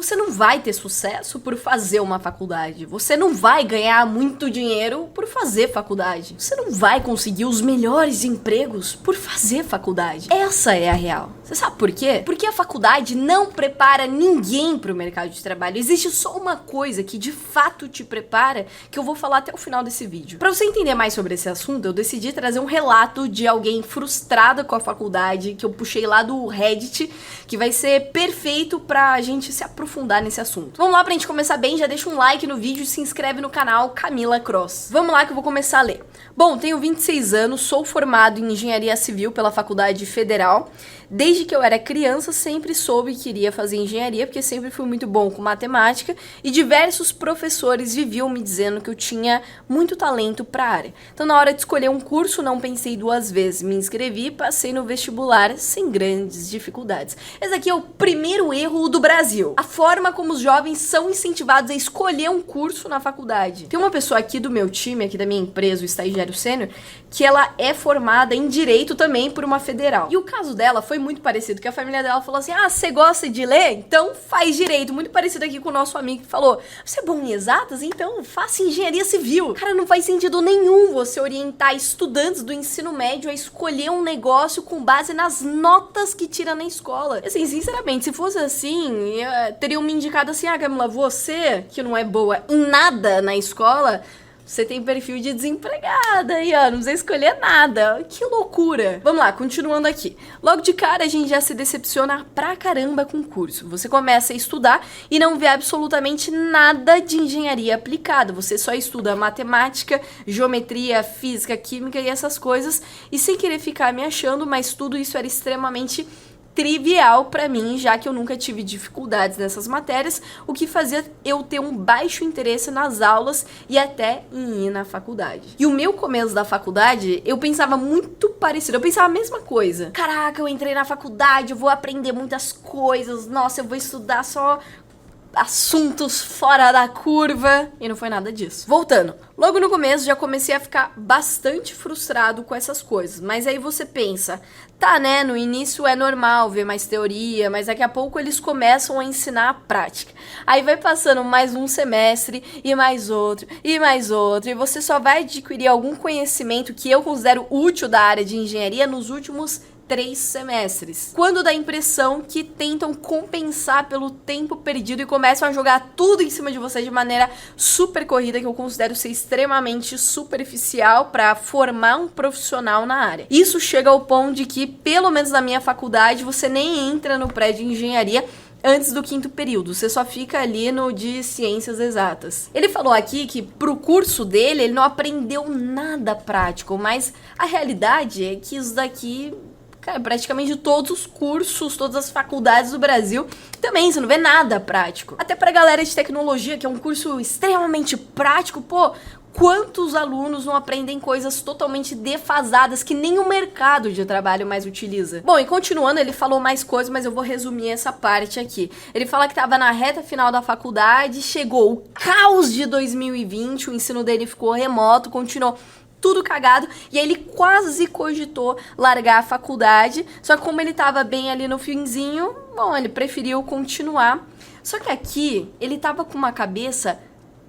Você não vai ter sucesso por fazer uma faculdade. Você não vai ganhar muito dinheiro por fazer faculdade. Você não vai conseguir os melhores empregos por fazer faculdade. Essa é a real. Você sabe por quê? Porque a faculdade não prepara ninguém para o mercado de trabalho. Existe só uma coisa que de fato te prepara, que eu vou falar até o final desse vídeo. Para você entender mais sobre esse assunto, eu decidi trazer um relato de alguém frustrada com a faculdade, que eu puxei lá do Reddit, que vai ser perfeito pra gente se aprofundar nesse assunto. Vamos lá, pra gente começar bem, já deixa um like no vídeo e se inscreve no canal Camila Cross. Vamos lá que eu vou começar a ler. Bom, tenho 26 anos, sou formado em Engenharia Civil pela Faculdade Federal. Desde que eu era criança, sempre soube que iria fazer engenharia, porque sempre fui muito bom com matemática, e diversos professores viviam me dizendo que eu tinha muito talento para a área. Então, na hora de escolher um curso, não pensei duas vezes, me inscrevi e passei no vestibular sem grandes dificuldades. Esse aqui é o primeiro erro do Brasil. A forma como os jovens são incentivados a escolher um curso na faculdade. Tem uma pessoa aqui do meu time, aqui da minha empresa, o estagiário sênior, que ela é formada em Direito também por uma federal. E o caso dela foi muito parecido, que a família dela falou assim, ah, você gosta de ler? Então faz Direito. Muito parecido aqui com o nosso amigo que falou, você é bom em exatas? Então faça Engenharia Civil. Cara, não faz sentido nenhum você orientar estudantes do ensino médio a escolher um negócio com base nas notas que tira na escola. Assim, sinceramente, se fosse assim, teriam me indicado assim, ah, Camila, você que não é boa em nada na escola, você tem perfil de desempregada aí, ó, não precisa escolher nada. Que loucura. Vamos lá, continuando aqui. Logo de cara, a gente já se decepciona pra caramba com o curso. Você começa a estudar e não vê absolutamente nada de engenharia aplicada. Você só estuda matemática, geometria, física, química e essas coisas. E sem querer ficar me achando, mas tudo isso era extremamente trivial pra mim, já que eu nunca tive dificuldades nessas matérias, o que fazia eu ter um baixo interesse nas aulas e até em ir na faculdade. E o meu começo da faculdade, eu pensava muito parecido, eu pensava a mesma coisa. Caraca, eu entrei na faculdade, eu vou aprender muitas coisas, nossa, eu vou estudar só assuntos fora da curva, e não foi nada disso. Voltando, logo no começo já comecei a ficar bastante frustrado com essas coisas, mas aí você pensa, tá, né, no início é normal ver mais teoria, mas daqui a pouco eles começam a ensinar a prática. Aí vai passando mais um semestre, e mais outro, e você só vai adquirir algum conhecimento que eu considero útil da área de engenharia nos últimos 3 semestres. Quando dá a impressão que tentam compensar pelo tempo perdido e começam a jogar tudo em cima de você de maneira super corrida, que eu considero ser extremamente superficial para formar um profissional na área. Isso chega ao ponto de que, pelo menos na minha faculdade, você nem entra no prédio de engenharia antes do 5º período, você só fica ali no de ciências exatas. Ele falou aqui que pro curso dele, ele não aprendeu nada prático, mas a realidade é que isso daqui, cara, praticamente todos os cursos, todas as faculdades do Brasil, também você não vê nada prático. Até pra galera de tecnologia, que é um curso extremamente prático, pô, quantos alunos não aprendem coisas totalmente defasadas que nem o mercado de trabalho mais utiliza? Bom, e continuando, ele falou mais coisas, mas eu vou resumir essa parte aqui. Ele fala que estava na reta final da faculdade, chegou o caos de 2020, o ensino dele ficou remoto, continuou tudo cagado, e aí ele quase cogitou largar a faculdade, só que como ele tava bem ali no finzinho, bom, ele preferiu continuar. Só que aqui, ele tava com uma cabeça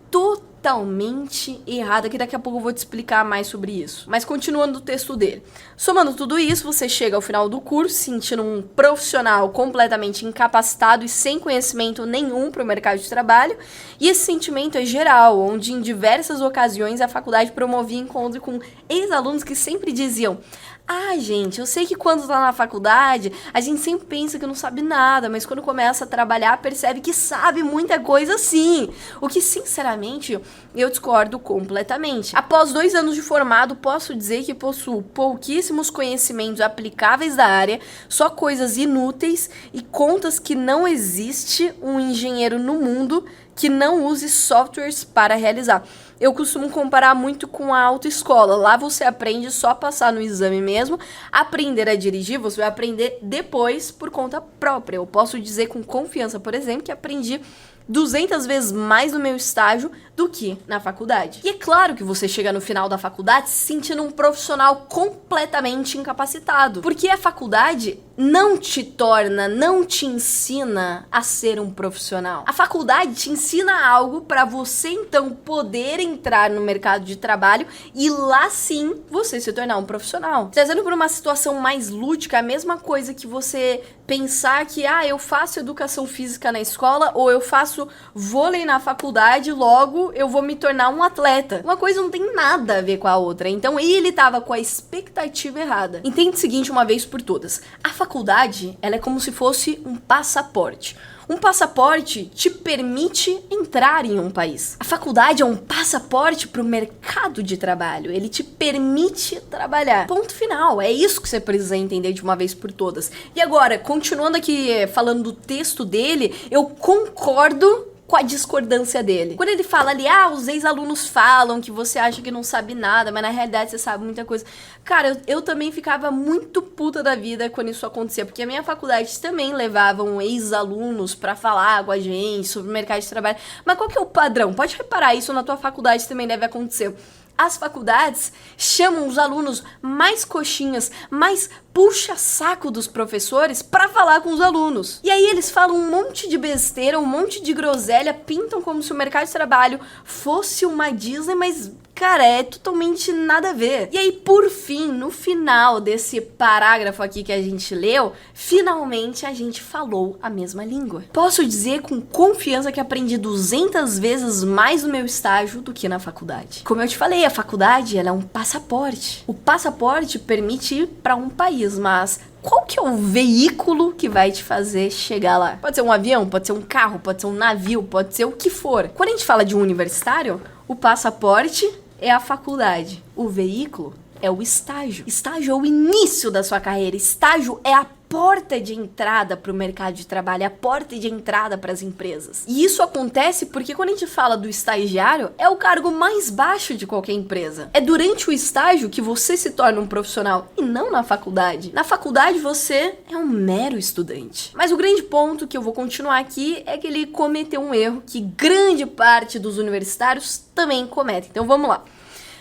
totalmente errada, que daqui a pouco eu vou te explicar mais sobre isso. Mas continuando o texto dele. Somando tudo isso, você chega ao final do curso sentindo um profissional completamente incapacitado e sem conhecimento nenhum para o mercado de trabalho, e esse sentimento é geral, onde em diversas ocasiões a faculdade promovia encontro com ex-alunos que sempre diziam: ah, gente, eu sei que quando tá na faculdade, a gente sempre pensa que não sabe nada, mas quando começa a trabalhar, percebe que sabe muita coisa sim. O que, sinceramente, eu discordo completamente. Após 2 anos de formado, posso dizer que possuo pouquíssimos conhecimentos aplicáveis da área, só coisas inúteis e contas que não existe um engenheiro no mundo que não use softwares para realizar. Eu costumo comparar muito com a autoescola. Lá você aprende só a passar no exame mesmo. Aprender a dirigir, você vai aprender depois por conta própria. Eu posso dizer com confiança, por exemplo, que aprendi 200 vezes mais no meu estágio do que na faculdade. E é claro que você chega no final da faculdade se sentindo um profissional completamente incapacitado, porque a faculdade não te torna, não te ensina a ser um profissional. A faculdade te ensina algo para você então poder entrar no mercado de trabalho e lá sim você se tornar um profissional. Trazendo para uma situação mais lúdica, a mesma coisa que você pensar que eu faço educação física na escola ou eu faço vôlei na faculdade, logo eu vou me tornar um atleta. Uma coisa não tem nada a ver com a outra. Então ele tava com a expectativa errada. Entende o seguinte uma vez por todas. A faculdade, ela é como se fosse um passaporte. Um passaporte te permite entrar em um país. A faculdade é um passaporte para o mercado de trabalho. Ele te permite trabalhar. Ponto final. É isso que você precisa entender de uma vez por todas. E agora, continuando aqui falando do texto dele, eu concordo com a discordância dele. Quando ele fala ali, os ex-alunos falam que você acha que não sabe nada, mas na realidade você sabe muita coisa. Cara, eu também ficava muito puta da vida quando isso acontecia, porque a minha faculdade também levavam ex-alunos pra falar com a gente sobre o mercado de trabalho. Mas qual que é o padrão? Pode reparar, isso na tua faculdade também deve acontecer. As faculdades chamam os alunos mais coxinhas, mais puxa-saco dos professores para falar com os alunos. E aí eles falam um monte de besteira, um monte de groselha, pintam como se o mercado de trabalho fosse uma Disney, mas, cara, é totalmente nada a ver. E aí, por fim, no final desse parágrafo aqui que a gente leu, finalmente a gente falou a mesma língua. Posso dizer com confiança que aprendi 200 vezes mais no meu estágio do que na faculdade. Como eu te falei, a faculdade, ela é um passaporte. O passaporte permite ir para um país, mas qual que é o veículo que vai te fazer chegar lá? Pode ser um avião, pode ser um carro, pode ser um navio, pode ser o que for. Quando a gente fala de um universitário, o passaporte é a faculdade. O veículo é o estágio. Estágio é o início da sua carreira. Estágio é a porta de entrada para o mercado de trabalho, é a porta de entrada para as empresas. E isso acontece porque quando a gente fala do estagiário, é o cargo mais baixo de qualquer empresa. É durante o estágio que você se torna um profissional e não na faculdade. Na faculdade você é um mero estudante. Mas o grande ponto que eu vou continuar aqui é que ele cometeu um erro que grande parte dos universitários também cometem. Então vamos lá.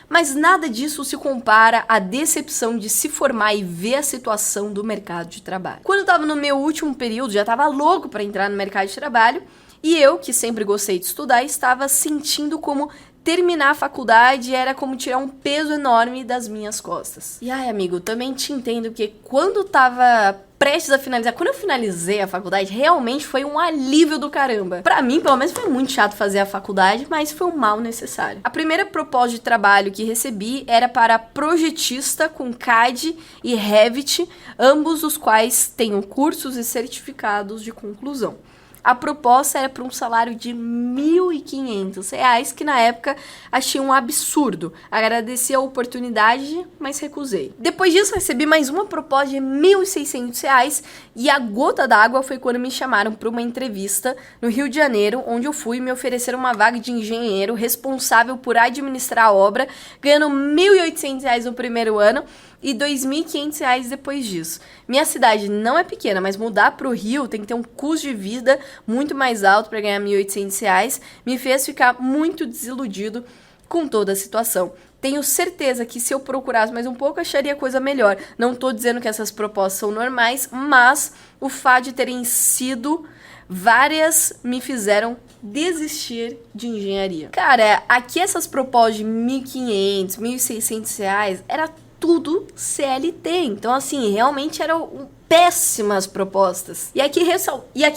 Mas nada disso se compara à decepção de se formar e ver a situação do mercado de trabalho. Quando eu tava no meu último período, já tava louco para entrar no mercado de trabalho, e eu, que sempre gostei de estudar, estava sentindo como terminar a faculdade era como tirar um peso enorme das minhas costas. E amigo, também te entendo que quando tava prestes a finalizar, quando eu finalizei a faculdade, realmente foi um alívio do caramba. Pra mim, pelo menos, foi muito chato fazer a faculdade, mas foi um mal necessário. A primeira proposta de trabalho que recebi era para projetista com CAD e Revit, ambos os quais tenho cursos e certificados de conclusão. A proposta era para um salário de R$ 1.500, que na época achei um absurdo. Agradeci a oportunidade, mas recusei. Depois disso, recebi mais uma proposta de R$ 1.600 e a gota d'água foi quando me chamaram para uma entrevista no Rio de Janeiro, onde eu fui me oferecer uma vaga de engenheiro responsável por administrar a obra, ganhando R$ 1.800 no primeiro ano e R$ 2.500 depois disso. Minha cidade não é pequena, mas mudar para o Rio tem que ter um custo de vida muito mais alto para ganhar R$ 1.800, me fez ficar muito desiludido com toda a situação. Tenho certeza que se eu procurasse mais um pouco, acharia coisa melhor. Não tô dizendo que essas propostas são normais, mas o fato de terem sido várias me fizeram desistir de engenharia. Cara, aqui essas propostas de R$ 1.500, R$ 1.600 era tudo CLT. Então, assim, realmente eram péssimas propostas. E aqui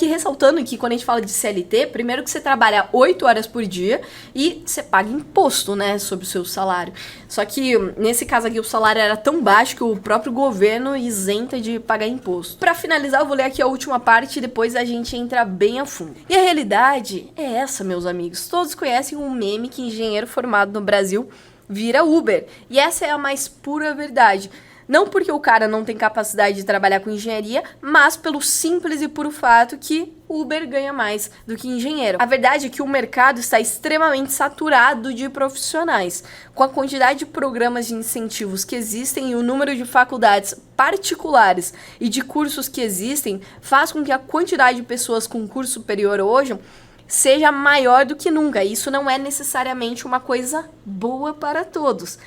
ressaltando que quando a gente fala de CLT, primeiro que você trabalha 8 horas por dia e você paga imposto, né, sobre o seu salário. Só que, nesse caso aqui, o salário era tão baixo que o próprio governo isenta de pagar imposto. Pra finalizar, eu vou ler aqui a última parte e depois a gente entra bem a fundo. E a realidade é essa, meus amigos. Todos conhecem um meme que engenheiro formado no Brasil vira Uber. E essa é a mais pura verdade. Não porque o cara não tem capacidade de trabalhar com engenharia, mas pelo simples e puro fato que Uber ganha mais do que engenheiro. A verdade é que o mercado está extremamente saturado de profissionais. Com a quantidade de programas de incentivos que existem e o número de faculdades particulares e de cursos que existem, faz com que a quantidade de pessoas com curso superior hoje seja maior do que nunca. Isso não é necessariamente uma coisa boa para todos.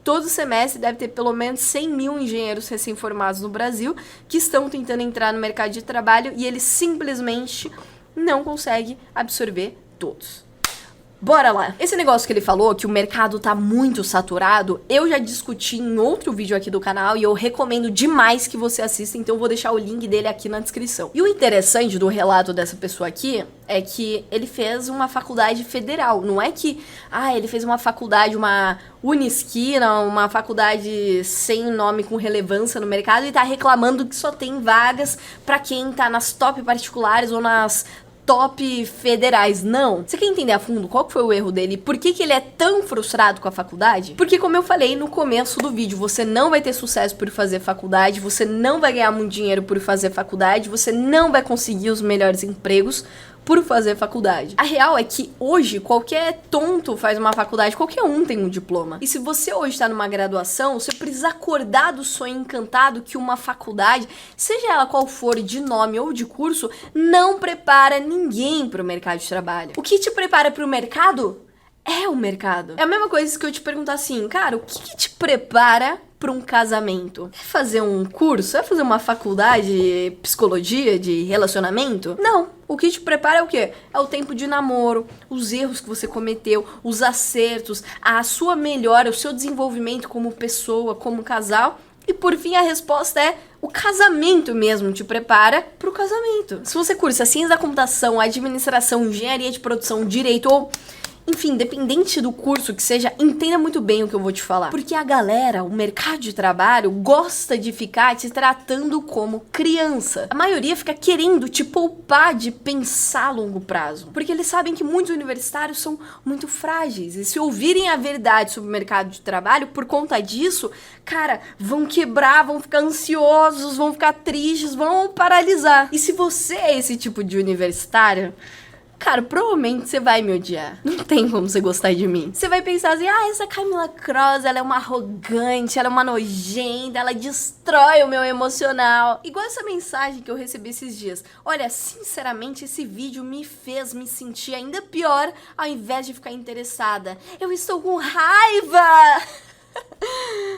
todo semestre deve ter pelo menos 100 mil engenheiros recém-formados no Brasil que estão tentando entrar no mercado de trabalho e eles simplesmente não conseguem absorver todos. Bora lá! Esse negócio que ele falou, que o mercado tá muito saturado, eu já discuti em outro vídeo aqui do canal e eu recomendo demais que você assista, então eu vou deixar o link dele aqui na descrição. E o interessante do relato dessa pessoa aqui é que ele fez uma faculdade federal, não é que, ele fez uma faculdade, uma Unisquina, uma faculdade sem nome com relevância no mercado e tá reclamando que só tem vagas pra quem tá nas top particulares ou nas top federais. Não. Você quer entender a fundo qual foi o erro dele? Por que ele é tão frustrado com a faculdade? Porque, como eu falei no começo do vídeo, você não vai ter sucesso por fazer faculdade, você não vai ganhar muito dinheiro por fazer faculdade, você não vai conseguir os melhores empregos por fazer faculdade. A real é que hoje qualquer tonto faz uma faculdade, qualquer um tem um diploma. E se você hoje está numa graduação, você precisa acordar do sonho encantado que uma faculdade, seja ela qual for, de nome ou de curso, não prepara ninguém para o mercado de trabalho. O que te prepara para o mercado é o mercado. É a mesma coisa que eu te perguntar assim, cara, o que te prepara para um casamento? É fazer um curso? É fazer uma faculdade de psicologia, de relacionamento? Não. O que te prepara é o quê? É o tempo de namoro, os erros que você cometeu, os acertos, a sua melhora, o seu desenvolvimento como pessoa, como casal. E por fim a resposta é o casamento mesmo te prepara para o casamento. Se você cursa ciência da computação, administração, engenharia de produção, direito ou... enfim, independente do curso que seja, entenda muito bem o que eu vou te falar. Porque a galera, o mercado de trabalho, gosta de ficar te tratando como criança. A maioria fica querendo te poupar de pensar a longo prazo. Porque eles sabem que muitos universitários são muito frágeis. E se ouvirem a verdade sobre o mercado de trabalho, por conta disso, cara, vão quebrar, vão ficar ansiosos, vão ficar tristes, vão paralisar. E se você é esse tipo de universitário, cara, provavelmente você vai me odiar. Não tem como você gostar de mim. Você vai pensar assim, essa Camila Cross, ela é uma arrogante, ela é uma nojenta, ela destrói o meu emocional. Igual essa mensagem que eu recebi esses dias. Olha, sinceramente, esse vídeo me fez me sentir ainda pior ao invés de ficar interessada. Eu estou com raiva!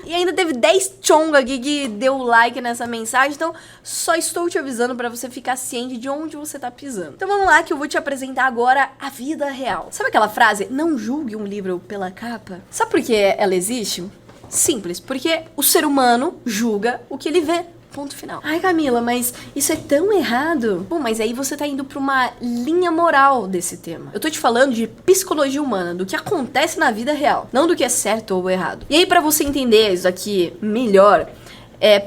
E ainda teve 10 chonga aqui que deu like nessa mensagem, então só estou te avisando pra você ficar ciente de onde você tá pisando. Então vamos lá que eu vou te apresentar agora a vida real. Sabe aquela frase, não julgue um livro pela capa? Sabe por que ela existe? Simples, porque o ser humano julga o que ele vê. Ponto final. Ai, Camila, mas isso é tão errado. Bom, mas aí você tá indo pra uma linha moral desse tema. Eu tô te falando de psicologia humana, do que acontece na vida real, não do que é certo ou errado. E aí, pra você entender isso aqui melhor,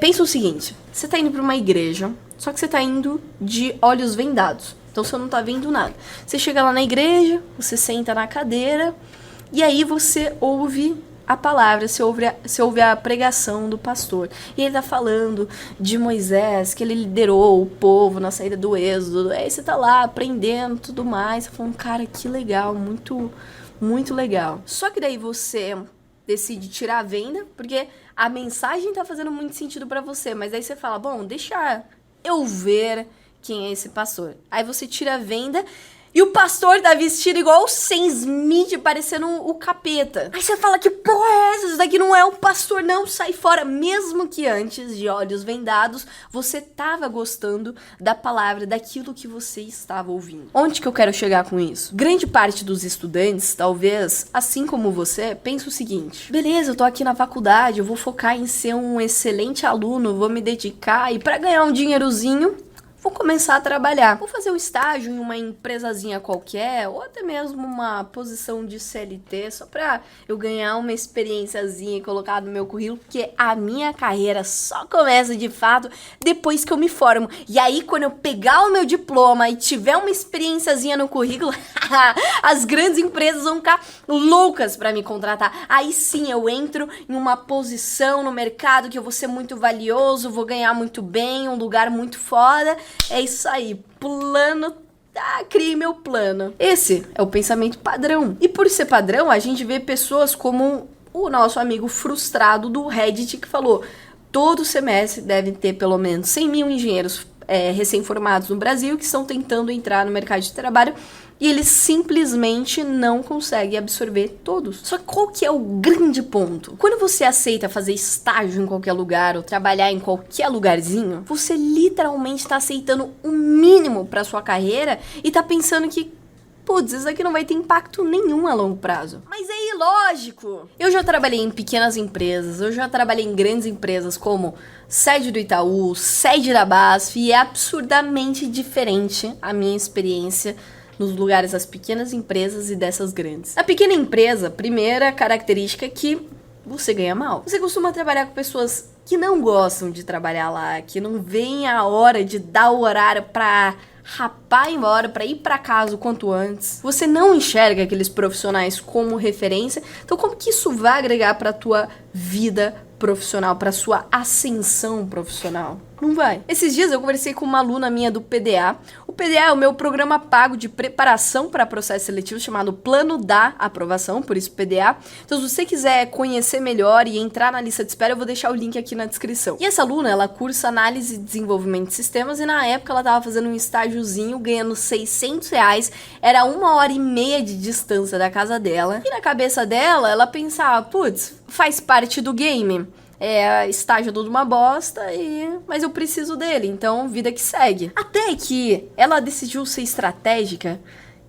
pensa o seguinte. Você tá indo pra uma igreja, só que você tá indo de olhos vendados. Então você não tá vendo nada. Você chega lá na igreja, você senta na cadeira, e aí você ouve a palavra, você ouve a pregação do pastor. E ele tá falando de Moisés, que ele liderou o povo na saída do Êxodo. Aí você tá lá aprendendo tudo mais. Você falando, cara, que legal, muito, muito legal. Só que daí você decide tirar a venda, porque a mensagem tá fazendo muito sentido pra você. Mas aí você fala, bom, deixa eu ver quem é esse pastor. Aí você tira a venda e o pastor tá vestido igual o Sam Smith, parecendo o capeta. Aí você fala, que porra é essa? Isso daqui não é um pastor, não, sai fora. Mesmo que antes, de olhos vendados, você tava gostando da palavra, daquilo que você estava ouvindo. Onde que eu quero chegar com isso? Grande parte dos estudantes, talvez, assim como você, pensa o seguinte. Beleza, eu tô aqui na faculdade, eu vou focar em ser um excelente aluno, vou me dedicar e pra ganhar um dinheirozinho, vou começar a trabalhar. Vou fazer um estágio em uma empresazinha qualquer, ou até mesmo uma posição de CLT, só pra eu ganhar uma experiênciazinha e colocar no meu currículo, porque a minha carreira só começa de fato depois que eu me formo. E aí, quando eu pegar o meu diploma e tiver uma experiênciazinha no currículo, as grandes empresas vão ficar loucas pra me contratar. Aí sim, eu entro em uma posição no mercado que eu vou ser muito valioso, vou ganhar muito bem, um lugar muito foda. É isso aí, plano, criei meu plano. Esse é o pensamento padrão. E por ser padrão, a gente vê pessoas como o nosso amigo frustrado do Reddit que falou: todo semestre deve ter pelo menos 100 mil engenheiros recém-formados no Brasil que estão tentando entrar no mercado de trabalho e eles simplesmente não conseguem absorver todos. Só que qual que é o grande ponto? Quando você aceita fazer estágio em qualquer lugar ou trabalhar em qualquer lugarzinho, você literalmente está aceitando o mínimo para sua carreira e tá pensando que putz, isso aqui não vai ter impacto nenhum a longo prazo. Mas é ilógico! Eu já trabalhei em pequenas empresas, eu já trabalhei em grandes empresas como sede do Itaú, sede da BASF, e é absurdamente diferente a minha experiência nos lugares das pequenas empresas e dessas grandes. Na pequena empresa, primeira característica é que você ganha mal. Você costuma trabalhar com pessoas que não gostam de trabalhar lá, que não veem a hora de dar o horário pra rapar embora, pra ir pra casa o quanto antes. Você não enxerga aqueles profissionais como referência. Então como que isso vai agregar pra tua vida profissional, pra sua ascensão profissional? Não vai. Esses dias eu conversei com uma aluna minha do PDA. O PDA é o meu programa pago de preparação para processo seletivo chamado Plano da Aprovação, por isso PDA. Então se você quiser conhecer melhor e entrar na lista de espera, eu vou deixar o link aqui na descrição. E essa aluna, ela cursa análise e desenvolvimento de sistemas e na época ela tava fazendo um estágiozinho ganhando R$600, era 1h30 de distância da casa dela. E na cabeça dela, ela pensava, putz, faz parte do game. Estágio tudo uma bosta, mas eu preciso dele, então vida que segue. Até que ela decidiu ser estratégica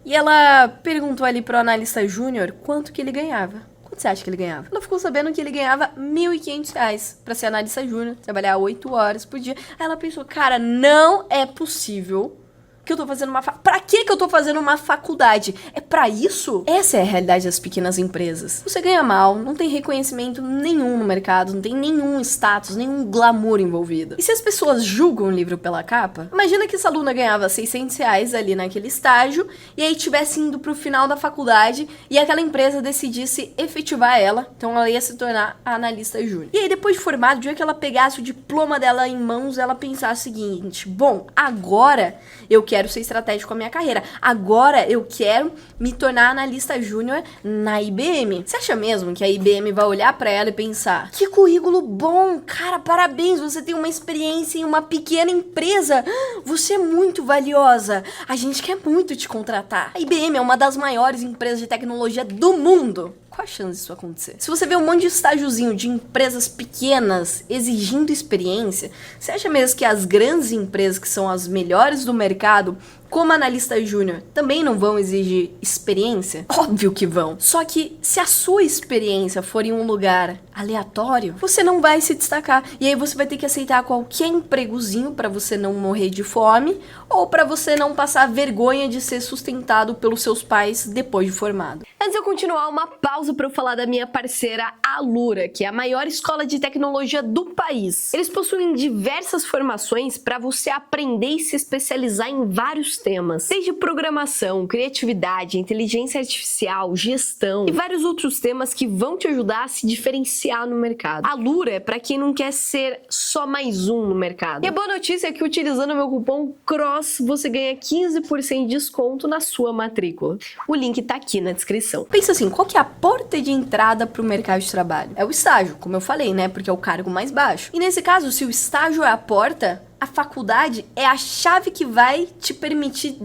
e ela perguntou ali pro analista júnior quanto que ele ganhava. Quanto você acha que ele ganhava? Ela ficou sabendo que ele ganhava R$1.500 pra ser analista júnior, trabalhar 8 horas por dia. Aí ela pensou, cara, não é possível que eu tô fazendo Pra que eu tô fazendo uma faculdade? É pra isso? Essa é a realidade das pequenas empresas. Você ganha mal, não tem reconhecimento nenhum no mercado, não tem nenhum status, nenhum glamour envolvido. E se as pessoas julgam o livro pela capa, imagina que essa aluna ganhava R$600 ali naquele estágio e aí tivesse indo pro final da faculdade e aquela empresa decidisse efetivar ela, então ela ia se tornar a analista júnior. E aí depois de formada, o dia que ela pegasse o diploma dela em mãos, ela pensasse o seguinte, bom, agora eu quero ser estratégico com a minha carreira. Agora eu quero me tornar analista júnior na IBM. Você acha mesmo que a IBM vai olhar pra ela e pensar, que currículo bom, cara, parabéns, você tem uma experiência em uma pequena empresa, você é muito valiosa, a gente quer muito te contratar. A IBM é uma das maiores empresas de tecnologia do mundo. Qual a chance disso acontecer? Se você vê um monte de estágiozinho de empresas pequenas exigindo experiência, você acha mesmo que as grandes empresas que são as melhores do mercado, como analista júnior, também não vão exigir experiência? Óbvio que vão. Só que se a sua experiência for em um lugar aleatório, você não vai se destacar. E aí você vai ter que aceitar qualquer empregozinho para você não morrer de fome ou para você não passar vergonha de ser sustentado pelos seus pais depois de formado. Antes de eu continuar, uma pausa para eu falar da minha parceira Alura, que é a maior escola de tecnologia do país. Eles possuem diversas formações para você aprender e se especializar em vários temas, desde programação, criatividade, inteligência artificial, gestão e vários outros temas que vão te ajudar a se diferenciar no mercado. A Alura é para quem não quer ser só mais um no mercado. E a boa notícia é que utilizando o meu cupom CROSS você ganha 15% de desconto na sua matrícula. O link tá aqui na descrição. Pensa assim, qual que é a porta de entrada para o mercado de trabalho? É o estágio, como eu falei, né? Porque é o cargo mais baixo. E nesse caso, se o estágio é a porta, a faculdade é a chave que vai te permitir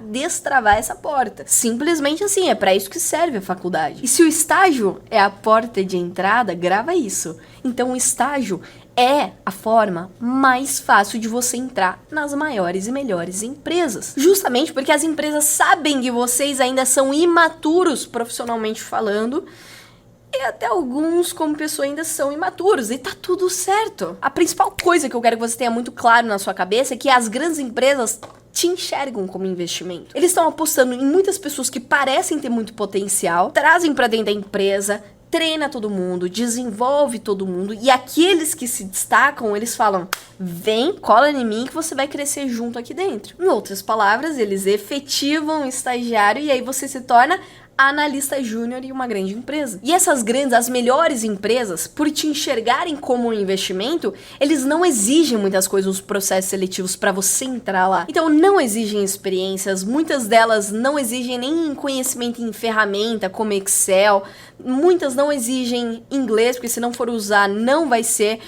destravar essa porta. Simplesmente assim, é para isso que serve a faculdade. E se o estágio é a porta de entrada, grava isso. Então o estágio é a forma mais fácil de você entrar nas maiores e melhores empresas. Justamente porque as empresas sabem que vocês ainda são imaturos profissionalmente falando, e até alguns, como pessoa, ainda são imaturos. E tá tudo certo. A principal coisa que eu quero que você tenha muito claro na sua cabeça é que as grandes empresas te enxergam como investimento. Eles estão apostando em muitas pessoas que parecem ter muito potencial, trazem pra dentro da empresa, treina todo mundo, desenvolve todo mundo. E aqueles que se destacam, eles falam, vem, cola em mim que você vai crescer junto aqui dentro. Em outras palavras, eles efetivam o estagiário e aí você se torna analista júnior em uma grande empresa. E essas grandes, as melhores empresas, por te enxergarem como um investimento, eles não exigem muitas coisas, os processos seletivos para você entrar lá. Então não exigem experiências, muitas delas não exigem nem conhecimento em ferramenta como Excel, muitas não exigem inglês, porque se não for usar não vai ser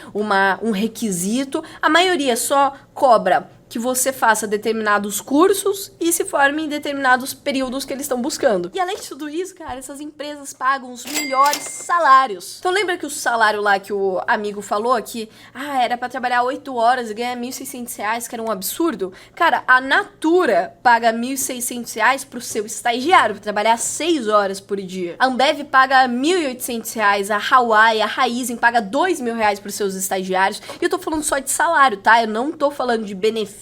um requisito. A maioria só cobra que você faça determinados cursos e se forme em determinados períodos que eles estão buscando. E além de tudo isso, cara, essas empresas pagam os melhores salários. Então lembra que o salário lá que o amigo falou que era pra trabalhar 8 horas e ganhar R$1.600, que era um absurdo? Cara, a Natura paga R$1.600 pro seu estagiário, pra trabalhar 6 horas por dia. A Ambev paga R$1.800, a Hawaii, a Raizen paga R$2.000 pros seus estagiários. E eu tô falando só de salário, tá? Eu não tô falando de benefícios,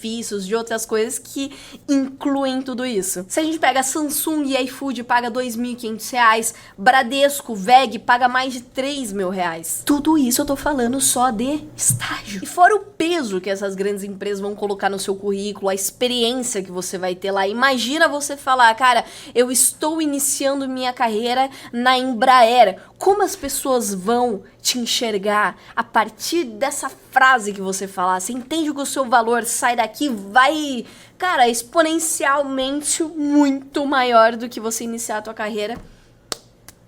de outras coisas que incluem tudo isso. Se a gente pega Samsung e iFood, paga R$2.500, Bradesco, VEG, paga mais de R$3.000. Tudo isso eu tô falando só de estágio. E fora o peso que essas grandes empresas vão colocar no seu currículo, a experiência que você vai ter lá. Imagina você falar, cara, eu estou iniciando minha carreira na Embraer. Como as pessoas vão te enxergar a partir dessa frase que você falar? Você entende que o seu valor sai daqui, vai, cara, exponencialmente muito maior do que você iniciar a tua carreira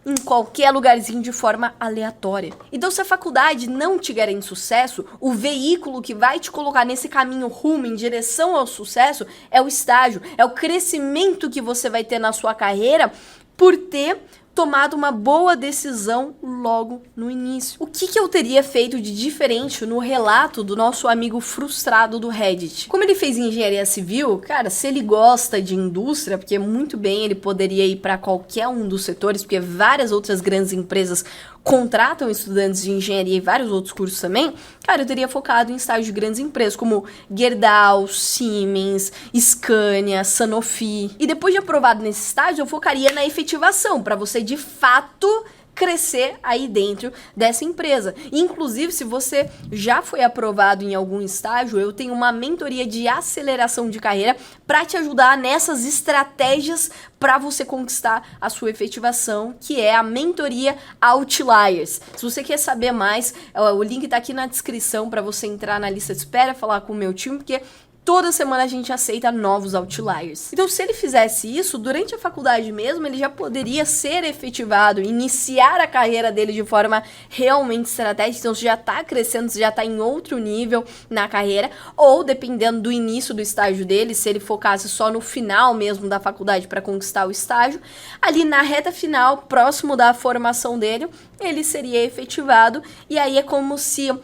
em qualquer lugarzinho de forma aleatória. Então, se a faculdade não te garante sucesso, o veículo que vai te colocar nesse caminho rumo em direção ao sucesso é o estágio, é o crescimento que você vai ter na sua carreira por ter tomado uma boa decisão logo no início. O que eu teria feito de diferente no relato do nosso amigo frustrado do Reddit? Como ele fez engenharia civil, cara, se ele gosta de indústria, porque muito bem ele poderia ir para qualquer um dos setores, porque várias outras grandes empresas contratam estudantes de engenharia e vários outros cursos também, cara, eu teria focado em estágios de grandes empresas, como Gerdau, Siemens, Scania, Sanofi. E depois de aprovado nesse estágio, eu focaria na efetivação, para você de fato crescer aí dentro dessa empresa. Inclusive, se você já foi aprovado em algum estágio, eu tenho uma mentoria de aceleração de carreira para te ajudar nessas estratégias para você conquistar a sua efetivação, que é a mentoria Outliers. Se você quer saber mais, o link tá aqui na descrição para você entrar na lista de espera, falar com o meu time, porque toda semana a gente aceita novos outliers. Então, se ele fizesse isso, durante a faculdade mesmo, ele já poderia ser efetivado, iniciar a carreira dele de forma realmente estratégica. Então, você já tá crescendo, você já tá em outro nível na carreira. Ou, dependendo do início do estágio dele, se ele focasse só no final mesmo da faculdade para conquistar o estágio, ali na reta final, próximo da formação dele, ele seria efetivado. E aí é como se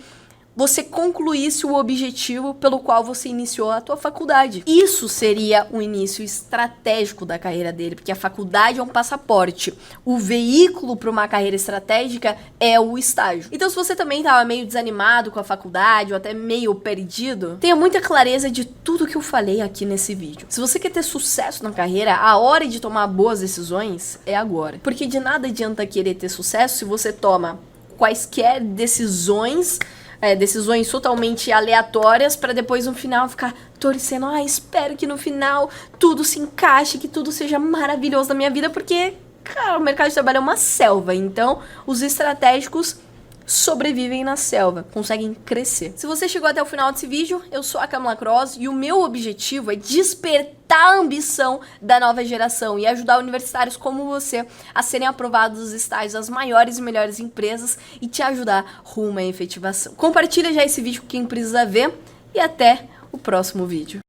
você concluísse o objetivo pelo qual você iniciou a tua faculdade. Isso seria o início estratégico da carreira dele, porque a faculdade é um passaporte. O veículo para uma carreira estratégica é o estágio. Então, se você também estava meio desanimado com a faculdade ou até meio perdido, tenha muita clareza de tudo que eu falei aqui nesse vídeo. Se você quer ter sucesso na carreira, a hora de tomar boas decisões é agora. Porque de nada adianta querer ter sucesso se você toma quaisquer decisões totalmente aleatórias para depois no final ficar torcendo, espero que no final tudo se encaixe, que tudo seja maravilhoso na minha vida, porque, cara, o mercado de trabalho é uma selva, então os estratégicos sobrevivem na selva, conseguem crescer. Se você chegou até o final desse vídeo, eu sou a Camila Cross e o meu objetivo é despertar a ambição da nova geração e ajudar universitários como você a serem aprovados nos estágios das maiores e melhores empresas e te ajudar rumo à efetivação. Compartilha já esse vídeo com quem precisa ver e até o próximo vídeo.